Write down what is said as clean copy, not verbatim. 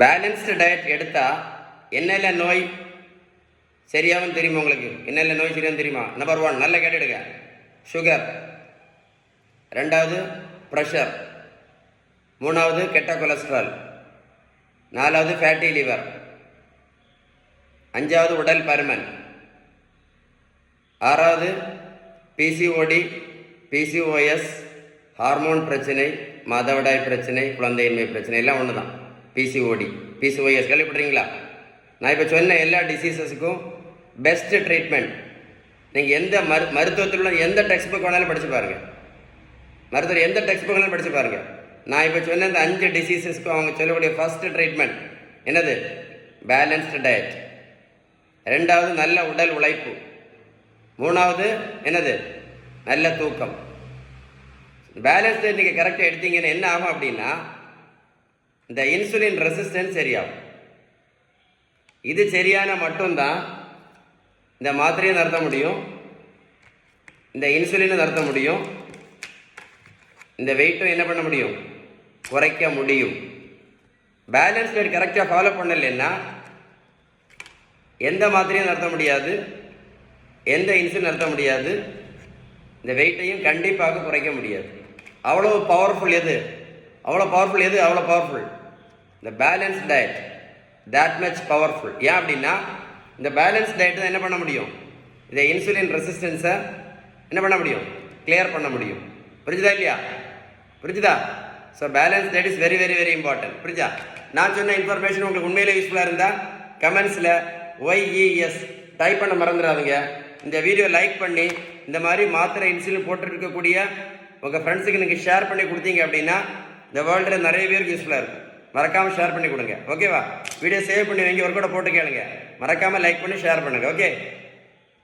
Balanced diet எடுத்தால் என்னென்ன நோய் சரியாகவும் தெரியுமா உங்களுக்கு? என்னென்ன நோய் சரியாகவும் தெரியுமா? நம்பர் 1 நல்ல கேட்டுடுங்க. சுகர், 2வது ப்ரெஷர், 3வது கெட்ட கொலஸ்ட்ரால், 4வது ஃபேட்டி லிவர், 5வது உடல் பருமன், 6வது பிசிஓடி, பிசிஓஎஸ், ஹார்மோன் பிரச்சனை, மாதவிடாய் பிரச்சனை, குழந்தையின்மை பிரச்சனை எல்லாம் ஒன்று தான். பிசிஓடி, பிசிஓஎஸ் கேள்விப்படுறீங்களா? நான் இப்போ சொன்ன எல்லா டிசீசஸுக்கும் பெஸ்ட்டு ட்ரீட்மெண்ட் நீங்கள் எந்த மருத்துவத்தில் உள்ள எந்த டெக்ஸ்ட் புக் வேணாலும் படித்து பாருங்கள். மருத்துவர் எந்த டெக்ஸ்ட் புக் வேணாலும் படித்து பாருங்கள். நான் இப்போ சொன்ன இந்த 5 டிசீசஸ்க்கும் அவங்க சொல்லக்கூடிய ஃபஸ்ட்டு ட்ரீட்மெண்ட் என்னது? Balanced diet. 2வது நல்ல உடல் உழைப்பு. 3வது என்னது? நல்ல தூக்கம். பேலன்ஸ் டயட் நீங்கள் கரெக்டாக எடுத்தீங்கன்னா என்ன ஆகும் அப்படின்னா இந்த இன்சுலின் ரெசிஸ்டன்ஸ் சரியாகும். இது சரியான மட்டும்தான் இந்த மாத்திரையை நிறுத்த முடியும், இந்த இன்சுலினை நிறுத்த முடியும், இந்த வெயிட்டும் என்ன பண்ண முடியும்? குறைக்க முடியும். பேலன்ஸ் டயட் கரெக்டாக ஃபாலோ பண்ணலைன்னா எந்த மாத்திரையும் நிறுத்த முடியாது, எந்த இன்சுலின் நிறுத்த முடியாது, இந்த வெயிட்டையும் கண்டிப்பாக குறைக்க முடியாது. அவ்வளோ பவர்ஃபுல் எது? அவ்வளோ பவர்ஃபுல் இந்த balance diet. that much powerful. ஏன் அப்படின்னா இந்த பேலன்ஸ் டயட் தான் என்ன பண்ண முடியும்? இந்த இன்சுலின் ரெசிஸ்டன்ஸை என்ன பண்ண முடியும்? கிளியர் பண்ண முடியும். புரிஞ்சுதா இல்லையா? புரிஞ்சுதா? So balance diet is very very very important. புரிஞ்சா? நான் சொன்ன இன்ஃபர்மேஷன் உங்களுக்கு உண்மையிலே யூஸ்ஃபுல்லாக இருந்தால் கமெண்ட்ஸில் YES டைப் பண்ண மறந்துடாதுங்க. இந்த வீடியோ லைக் பண்ணி இந்த மாதிரி மாத்திரை இன்சுலின் போட்டுருக்கக்கூடிய உங்கள் ஃப்ரெண்ட்ஸுக்கு நீங்கள் ஷேர் பண்ணி கொடுத்தீங்க அப்படின்னா இந்த வேர்ல்டில் நிறைய பேருக்கு யூஸ்ஃபுல்லாக இருக்கும். மறக்காமல் ஷேர் பண்ணி கொடுங்க. ஓகேவா? வீடியோ சேவ் பண்ணி வைங்க, ஒர்க்கோட போட்டு கேளுங்க. மறக்காமல் லைக் பண்ணி ஷேர் பண்ணுங்கள். ஓகே.